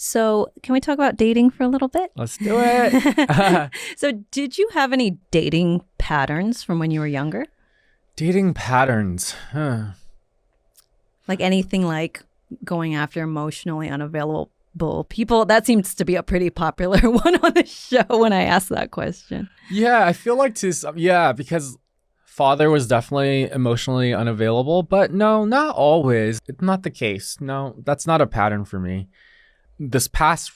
So, can we talk about dating for a little bit? Let's do it. So, did you have any dating patterns from when you were younger? Dating patterns. Like anything like going after emotionally unavailable people? That seems to be a pretty popular one on the show when I ask that question. Yeah, I feel like because father was definitely emotionally unavailable, but no, not always. It's not the case. No, that's not a pattern for me. This past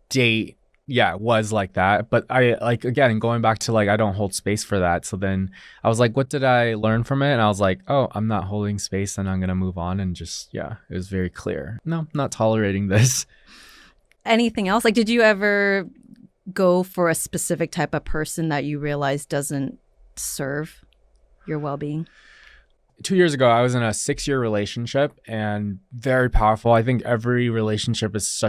date, yeah, it was like that. But I again, going back to I don't hold space for that. So then I was like, what did I learn from it? And I was like, oh, I'm not holding space and I'm going to move on. And just, yeah, it was very clear. No, not tolerating this. Anything else? Did you ever go for a specific type of person that you realized doesn't serve your well-being? 2 years ago, I was in a 6-year relationship and very powerful. I think every relationship is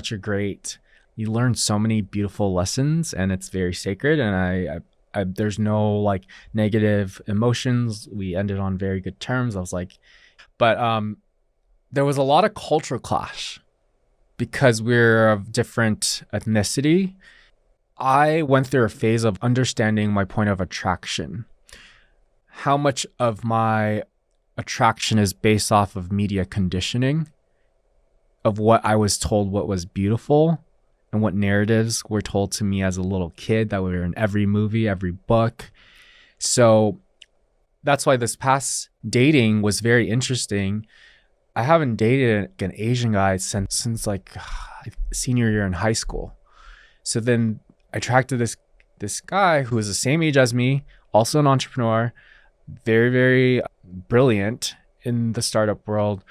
you learn so many beautiful lessons and it's very sacred. And I there's no negative emotions. We ended on very good terms. I was but there was a lot of cultural clash because we're of different ethnicity. I went through a phase of understanding my point of attraction. How much of my attraction is based off of media conditioning, of what I was told what was beautiful and what narratives were told to me as a little kid that were in every movie, every book. So that's why this past dating was very interesting. I haven't dated an Asian guy since senior year in high school. So then I attracted this guy who was the same age as me, also an entrepreneur, very, very brilliant in the startup world.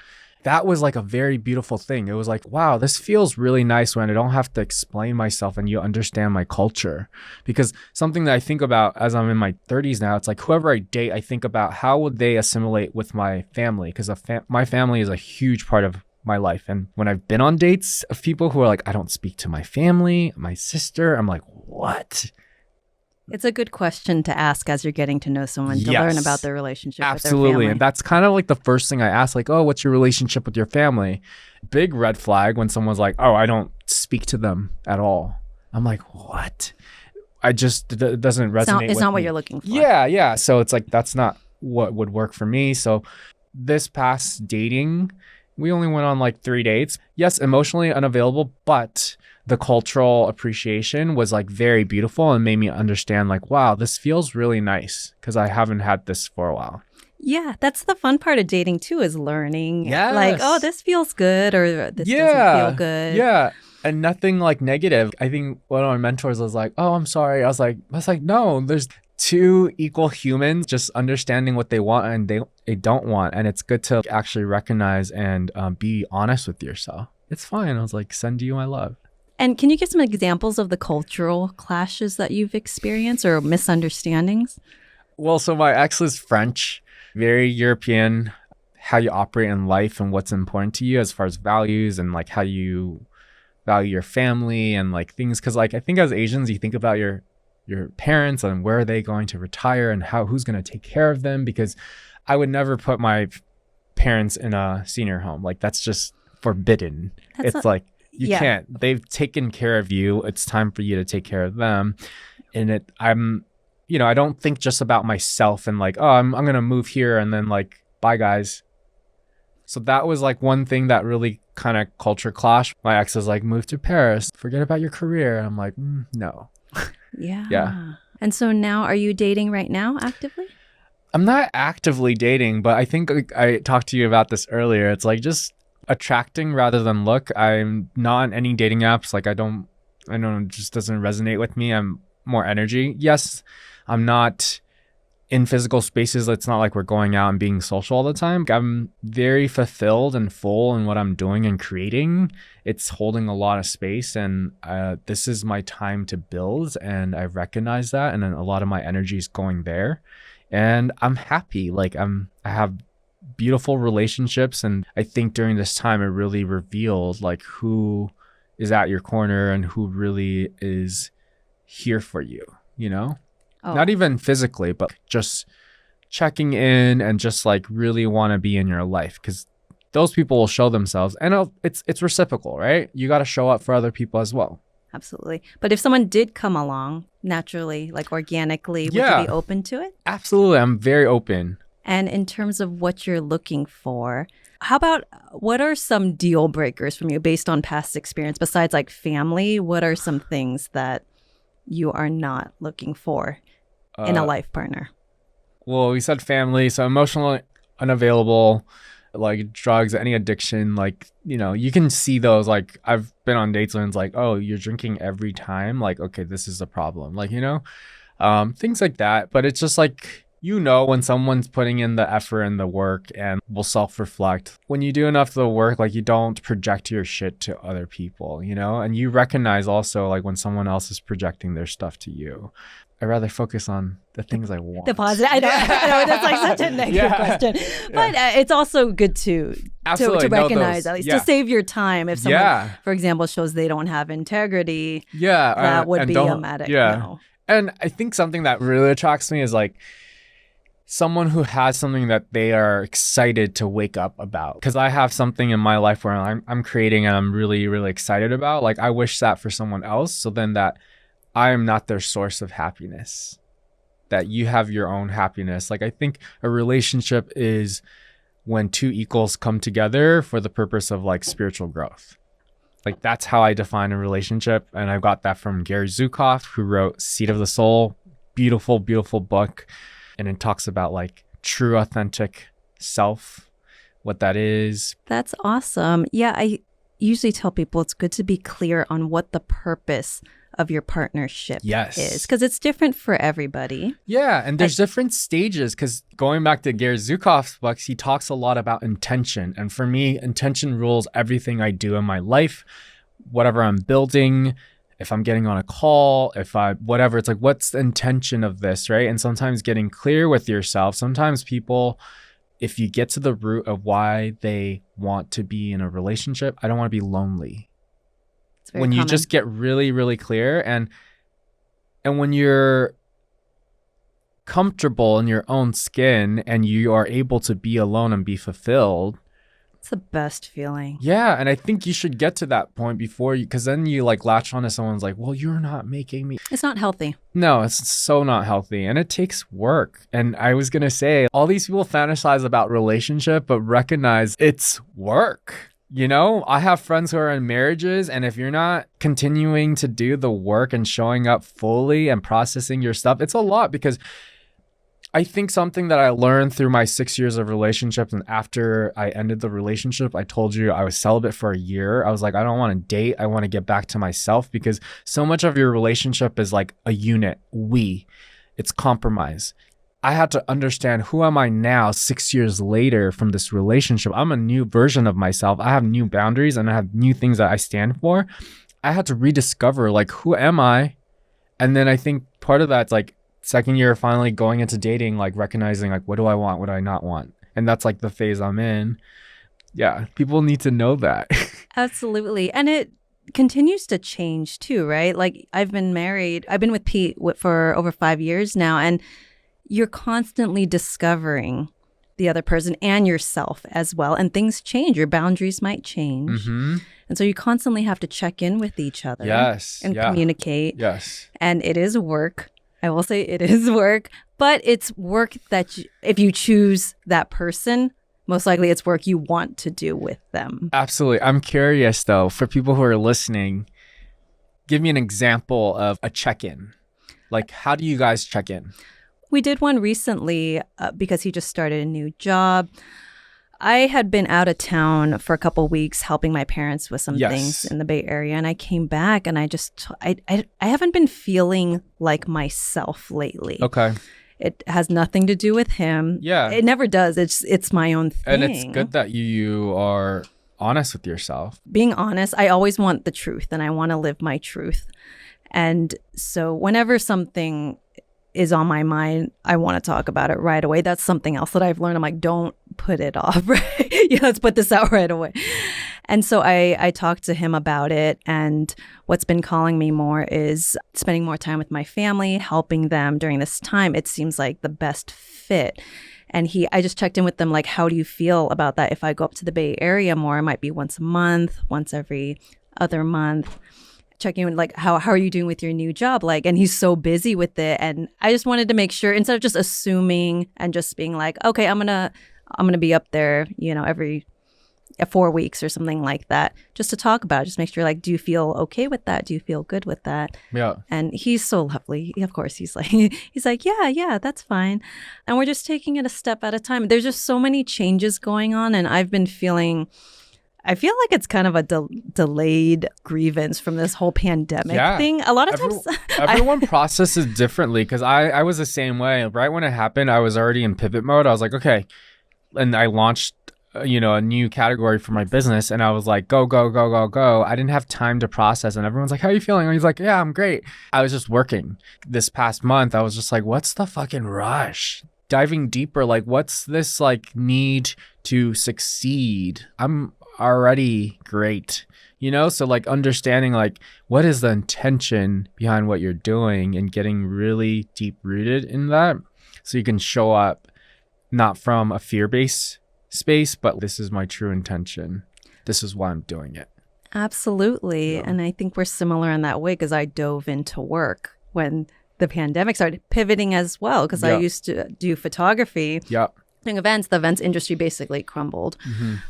That was a very beautiful thing. It was wow, this feels really nice when I don't have to explain myself and you understand my culture. Because something that I think about as I'm in my 30s now, it's whoever I date, I think about how would they assimilate with my family? Because my family is a huge part of my life. And when I've been on dates of people who are I don't speak to my family, my sister, I'm like, what? It's a good question to ask as you're getting to know someone to learn about their relationship with their Absolutely. family. And that's kind of the first thing I ask, oh, what's your relationship with your family? Big red flag when someone's oh, I don't speak to them at all. I'm like, what? It doesn't resonate It's with not me. what you're looking for. Yeah. So it's that's not what would work for me. So this past dating, we only went on 3 dates. Yes, emotionally unavailable, but the cultural appreciation was very beautiful and made me understand wow, this feels really nice because I haven't had this for a while. Yeah, that's the fun part of dating too, is learning. Yes. Oh, this feels good or this doesn't feel good. Yeah. And nothing negative. I think one of my mentors was oh, I'm sorry. I was like, no, there's two equal humans just understanding what they want and they don't want. And it's good to actually recognize and be honest with yourself. It's fine. I was send you my love. And can you give some examples of the cultural clashes that you've experienced or misunderstandings? Well, so my ex is French, very European, how you operate in life and what's important to you as far as values and how you value your family and things. Because I think as Asians, you think about your parents and where are they going to retire and who's going to take care of them, because I would never put my parents in a senior home. That's just forbidden. You can't. They've taken care of you. It's time for you to take care of them. And I don't think just about myself and oh, I'm going to move here and then bye guys. So that was one thing that really kind of culture clash. My ex is move to Paris, forget about your career. And I'm no. Yeah. Yeah. And so now, are you dating right now actively? I'm not actively dating, but I think I talked to you about this earlier. It's just attracting rather than look. I'm not on any dating apps. I don't, it just doesn't resonate with me. I'm more energy. Yes, I'm not in physical spaces. It's not we're going out and being social all the time. I'm very fulfilled and full in what I'm doing and creating. It's holding a lot of space, and this is my time to build, and I recognize that, and then a lot of my energy is going there, and I'm happy. I have beautiful relationships, and I think during this time it really revealed who is at your corner and who really is here for you, not even physically, but just checking in and just really want to be in your life, because those people will show themselves, and it's reciprocal, right? You got to show up for other people as well. Absolutely. But if someone did come along naturally, like organically, would you be open to it? Absolutely. I'm very open. And in terms of what you're looking for, how about what are some deal breakers from you based on past experience besides like family? What are some things that you are not looking for in a life partner? Well, we said family, so emotionally unavailable, like drugs, any addiction, like, you know, you can see those. Like, I've been on dates when it's like, oh, you're drinking every time. Like, okay, this is a problem. Like, you know, things like that. But it's just like, you know, when someone's putting in the effort and the work and will self-reflect. When you do enough of the work, like, you don't project your shit to other people, you know, and you recognize also like when someone else is projecting their stuff to you. I'd rather focus on the things I want. The positive. I know that's like such a negative question. But it's also good to recognize, at least to save your time. If someone, for example, shows they don't have integrity, that would be a no. And I think something that really attracts me is like someone who has something that they are excited to wake up about. Because I have something in my life where I'm creating and I'm really, really excited about. Like, I wish that for someone else. So then that I am not their source of happiness, that you have your own happiness. Like, I think a relationship is when two equals come together for the purpose of like spiritual growth. Like, that's how I define a relationship. And I got that from Gary Zukav, who wrote Seed of the Soul. Beautiful, beautiful book. And it talks about like true, authentic self, what that is. That's awesome. Yeah, I usually tell people it's good to be clear on what the purpose of your partnership is, because it's different for everybody. Yeah, and there's different stages, because going back to Gary Zukav's books, he talks a lot about intention. And for me, intention rules everything I do in my life, whatever I'm building, if I'm getting on a call, whatever, it's like, what's the intention of this, right? And sometimes getting clear with yourself, sometimes people, if you get to the root of why they want to be in a relationship, I don't want to be lonely. When common. You just get really, really clear and when you're comfortable in your own skin and you are able to be alone and be fulfilled. It's the best feeling. Yeah. And I think you should get to that point before you, because then you like latch on to someone's like, well, you're not making me. It's not healthy. No, it's so not healthy. And it takes work. And I was going to say, all these people fantasize about relationship, but recognize it's work. You know, I have friends who are in marriages, and if you're not continuing to do the work and showing up fully and processing your stuff, it's a lot. Because I think something that I learned through my 6 years of relationships, and after I ended the relationship, I told you I was celibate for a year. I was like, I don't want to date. I want to get back to myself, because so much of your relationship is like a unit. It's compromise. I had to understand, who am I now 6 years later from this relationship? I'm a new version of myself. I have new boundaries and I have new things that I stand for. I had to rediscover, like, who am I? And then I think part of that's like second year, finally going into dating, like recognizing, like, what do I want? What do I not want? And that's like the phase I'm in. Yeah, people need to know that. Absolutely. And it continues to change too, right? Like, I've been with Pete for over 5 years now, and you're constantly discovering the other person and yourself as well. And things change. Your boundaries might change. Mm-hmm. And so you constantly have to check in with each other. And communicate. Yes. And it is work. I will say it is work. But it's work that if you choose that person, most likely it's work you want to do with them. Absolutely. I'm curious, though, for people who are listening, give me an example of a check-in. Like, how do you guys check in? We did one recently because he just started a new job. I had been out of town for a couple weeks helping my parents with some things in the Bay Area. And I came back and I haven't been feeling like myself lately. Okay. It has nothing to do with him. Yeah. It never does. It's my own thing. And it's good that you are honest with yourself. Being honest, I always want the truth and I want to live my truth. And so whenever something is on my mind, I want to talk about it right away. That's something else that I've learned. I'm like, don't put it off, right? Let's put this out right away. And so I talked to him about it. And what's been calling me more is spending more time with my family, helping them during this time. It seems like the best fit. And I just checked in with them, like, how do you feel about that? If I go up to the Bay Area more, it might be once a month, once every other month. Checking in, like, how are you doing with your new job? Like, and he's so busy with it. And I just wanted to make sure, instead of just assuming and just being like, okay, I'm gonna be up there, every 4 weeks or something like that, just to talk about it. Just make sure, like, do you feel okay with that? Do you feel good with that? Yeah. And he's so lovely. Of course, he's like, yeah, that's fine. And we're just taking it a step at a time. There's just so many changes going on, and I feel like it's kind of a delayed grievance from this whole pandemic thing. A lot of times, everyone processes differently, because I was the same way. Right when it happened, I was already in pivot mode. I was like, okay, and I launched a new category for my business, and I was like, go. I didn't have time to process, and everyone's like, how are you feeling? And he's like, yeah, I'm great. I was just working. This past month, I was just like, what's the fucking rush? Diving deeper, like, what's this like need to succeed? I'm already great, so like understanding like what is the intention behind what you're doing and getting really deep rooted in that, so you can show up not from a fear-based space, but this is my true intention. This is why I'm doing it. Absolutely. Yeah. And I think we're similar in that way, because I dove into work when the pandemic started, pivoting as well, because I used to do photography. Yeah. Doing events, the events industry basically crumbled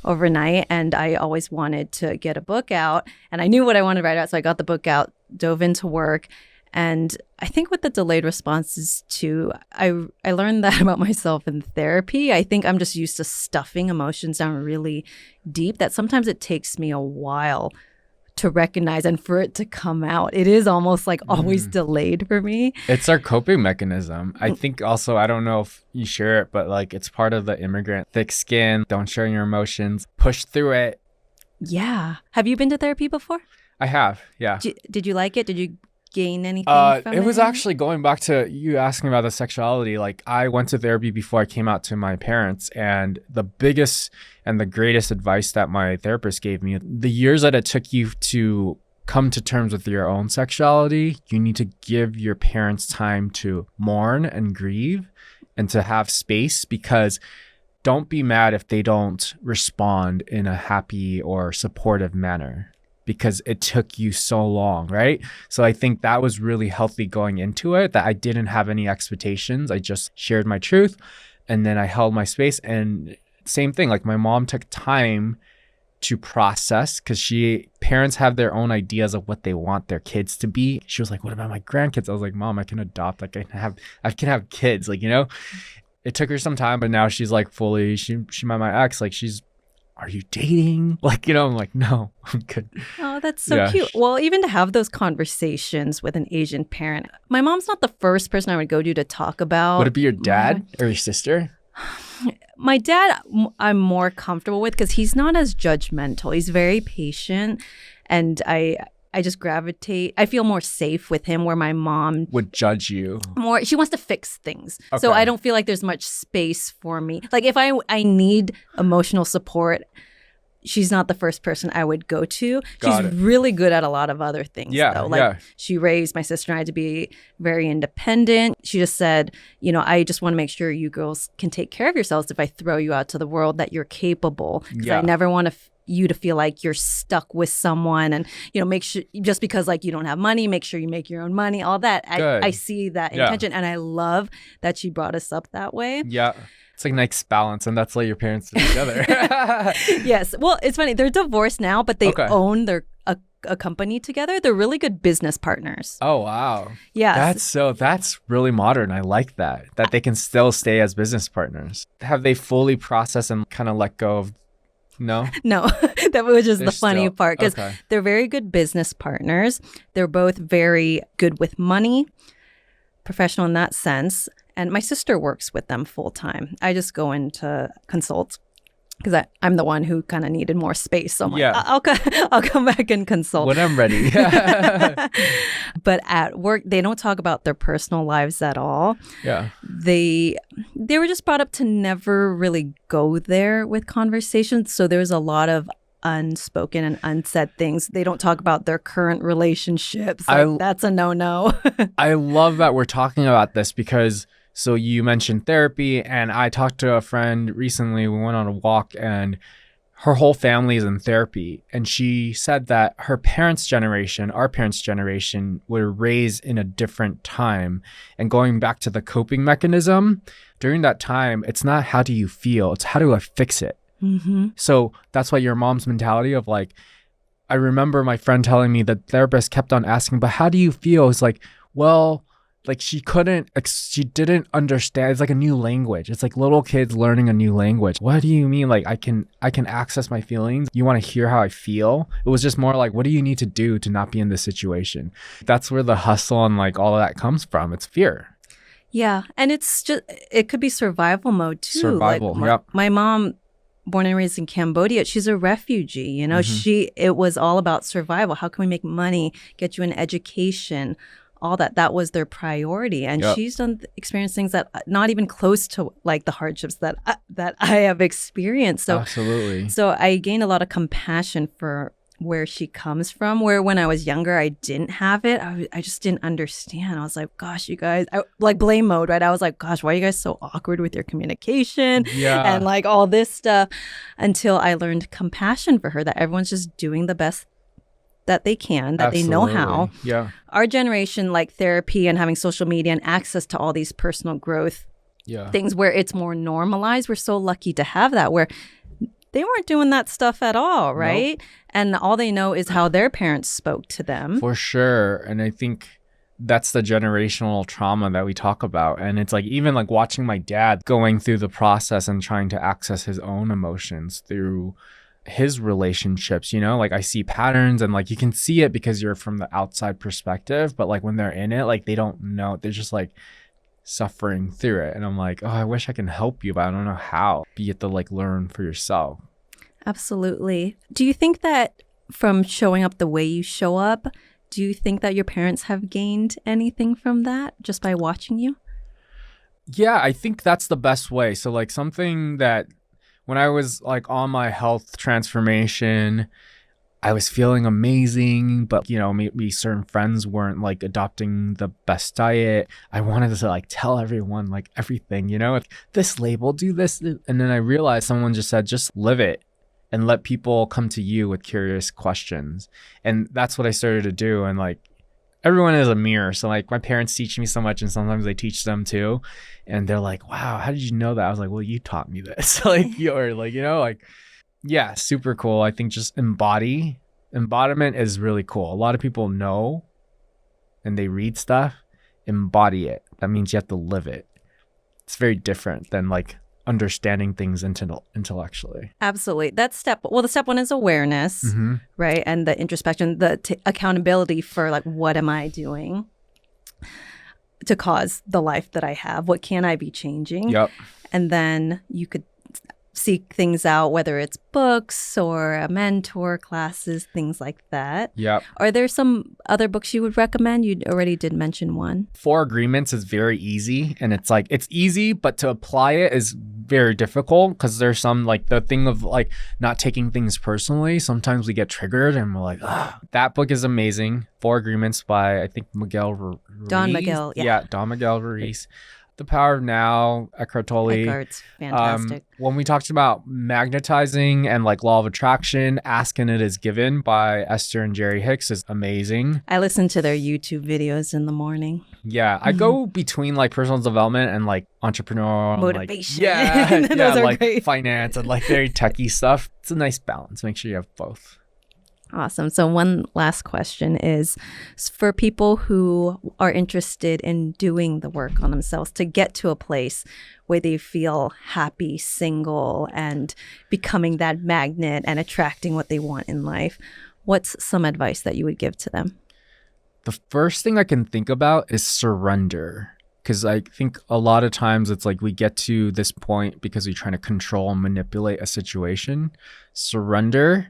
overnight, and I always wanted to get a book out, and I knew what I wanted to write out, so I got the book out, dove into work. And I think with the delayed responses too, I learned that about myself in therapy. I think I'm just used to stuffing emotions down really deep, that sometimes it takes me a while to recognize and for it to come out. It is almost like always delayed for me. It's our coping mechanism. I think also, I don't know if you share it, but like it's part of the immigrant, thick skin, don't share your emotions, push through it. Yeah. Have you been to therapy before? I have, yeah. Did you like it? Did you gain anything from it? It was actually, going back to you asking about the sexuality, like I went to therapy before I came out to my parents, and the biggest and the greatest advice that my therapist gave me, the years that it took you to come to terms with your own sexuality, you need to give your parents time to mourn and grieve and to have space, because don't be mad if they don't respond in a happy or supportive manner, because it took you so long, right? So I think that was really healthy going into it, that I didn't have any expectations. I just shared my truth, and then I held my space. And same thing, like my mom took time to process, because parents have their own ideas of what they want their kids to be. She was like, what about my grandkids? I was like, Mom, I can adopt, like I can have kids, like, it took her some time, but now she's like fully, she met my ex, like are you dating? Like, I'm like, no, I'm good. Oh, that's so cute. Well, even to have those conversations with an Asian parent. My mom's not the first person I would go to talk about. Would it be your dad or your sister? My dad, I'm more comfortable with, because he's not as judgmental. He's very patient, and I just gravitate. I feel more safe with him, where my mom would judge you more. She wants to fix things. Okay. So I don't feel like there's much space for me. Like if I need emotional support, she's not the first person I would go to. She's really good at a lot of other things, though. Like she raised my sister and I to be very independent. She just said, I just want to make sure you girls can take care of yourselves if I throw you out to the world, that you're capable. Because I never want you to feel like you're stuck with someone, and make sure, just because like you don't have money, make sure you make your own money, all that. I see that intention, and I love that she brought us up that way. It's like nice balance, and that's like your parents did together. Yes. Well, it's funny, they're divorced now, but they own a company together. They're really good business partners. Oh wow. Yeah. That's really modern. I like that they can still stay as business partners. Have they fully processed and kind of let go of? No, that was just the funny part, because they're very good business partners. They're both very good with money, professional in that sense. And my sister works with them full time. I just go in to consult, because I'm the one who kind of needed more space. So I'm like, I'll come back and consult when I'm ready. But at work, they don't talk about their personal lives at all. Yeah. They were just brought up to never really go there with conversations. So there's a lot of unspoken and unsaid things. They don't talk about their current relationships. That's a no-no. I love that we're talking about this, because So you mentioned therapy, and I talked to a friend recently. We went on a walk, and her whole family is in therapy. And she said that her parents' generation, our parents' generation, were raised in a different time. And going back to the coping mechanism, during that time, it's not how do you feel, it's how do I fix it? Mm-hmm. So that's why your mom's mentality of like, I remember my friend telling me the therapist kept on asking, but how do you feel? It's like, well, like she didn't understand. It's like a new language. It's like little kids learning a new language. What do you mean? Like I can access my feelings. You want to hear how I feel? It was just more like, what do you need to do to not be in this situation? That's where the hustle and like all of that comes from. It's fear. Yeah. And it could be survival mode too. Survival. Like Yep. my mom, born and raised in Cambodia, she's a refugee. You know, it was all about survival. How can we make money, get you an education? All that was their priority. And she's experienced things that not even close to like the hardships that I have experienced. So Absolutely. So I gained a lot of compassion for where she comes from, where when I was younger, I didn't have it. I just didn't understand. I was like, gosh, you guys, like blame mode, right? I was like, gosh, why are you guys so awkward with your communication? Yeah. And like all this stuff, until I learned compassion for her, that everyone's just doing the best that they can, that they know how. Yeah. Our generation, like therapy and having social media and access to all these personal growth things where it's more normalized. We're so lucky to have that, where they weren't doing that stuff at all, right? Nope. And all they know is how their parents spoke to them. For sure. And I think that's the generational trauma that we talk about. And it's like even like watching my dad going through the process and trying to access his own emotions through his relationships, you know, like I see patterns and like you can see it because you're from the outside perspective, but like when they're in it, like they don't know, they're just like suffering through it. And I'm like, oh, I wish I can help you, but I don't know how. But you have to like learn for yourself. Absolutely. Do you think that from showing up the way you show up, do you think that your parents have gained anything from that just by watching you? Yeah, I think that's the best way. So like something that when I was like on my health transformation, I was feeling amazing, but you know, maybe certain friends weren't like adopting the best diet. I wanted to like tell everyone like everything, you know, like, this label, do this. And then I realized someone just said, just live it and let people come to you with curious questions. And that's what I started to do. And like, everyone is a mirror. So like my parents teach me so much and sometimes I teach them too. And they're like, wow, how did you know that? I was like, well, you taught me this. Like you're like, you know, like, yeah, super cool. I think just embodiment is really cool. A lot of people know and they read stuff, embody it. That means you have to live it. It's very different than like understanding things intellectually. Absolutely. That's the step one is awareness, right? And the introspection, the accountability for like, what am I doing to cause the life that I have? What can I be changing? Yep. And then you could seek things out, whether it's books or a mentor, classes, things like that. Yep. Are there some other books you would recommend? You already did mention one. 4 Agreements is very easy. And it's like, it's easy, but to apply it is very difficult because there's some like the thing of like not taking things personally. Sometimes we get triggered and we're like, ugh. That book is amazing. 4 Agreements by, I think, Don Miguel. Yeah, Don Miguel Ruiz. The Power of Now, Eckhart Tolle. Eckhart's fantastic. When we talked about magnetizing and like law of attraction, Ask and It Is Given by Esther and Jerry Hicks is amazing. I listen to their YouTube videos in the morning. Yeah, I go between like personal development and like entrepreneur motivation. And, like, Those are like great. Finance and like very techie stuff. It's a nice balance. Make sure you have both. Awesome. So one last question is for people who are interested in doing the work on themselves to get to a place where they feel happy, single, and becoming that magnet and attracting what they want in life. What's some advice that you would give to them? The first thing I can think about is surrender. Because I think a lot of times it's like we get to this point because we're trying to control and manipulate a situation. Surrender.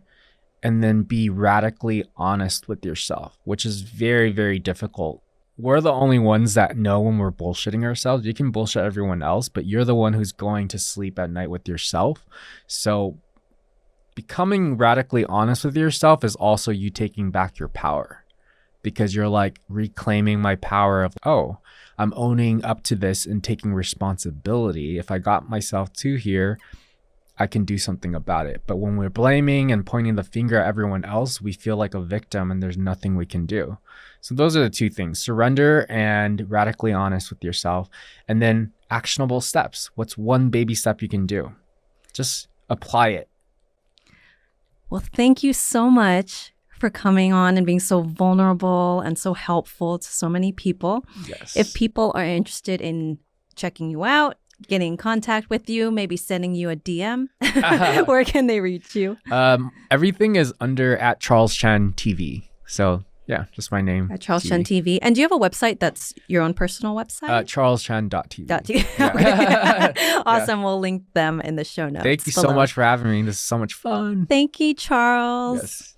And then be radically honest with yourself, which is very, very difficult. We're the only ones that know when we're bullshitting ourselves. You can bullshit everyone else, but you're the one who's going to sleep at night with yourself. So becoming radically honest with yourself is also you taking back your power. because you're like reclaiming my power of, oh, I'm owning up to this and taking responsibility. If I got myself to here, I can do something about it. But when we're blaming and pointing the finger at everyone else, we feel like a victim and there's nothing we can do. So those are the two things: surrender and radically honest with yourself. And then actionable steps. What's one baby step you can do? Just apply it. Well, thank you so much for coming on and being so vulnerable and so helpful to so many people. Yes. If people are interested in checking you out, getting in contact with you, maybe sending you a DM, where can they reach you? Everything is under at Charles Chen TV. So yeah, just my name. At Charles Chen TV. And do you have a website that's your own personal website? CharlesChen.tv. Okay. Awesome. We'll link them in the show notes Thank you below. so much for having me. This is so much fun. Thank you, Charles. Yes.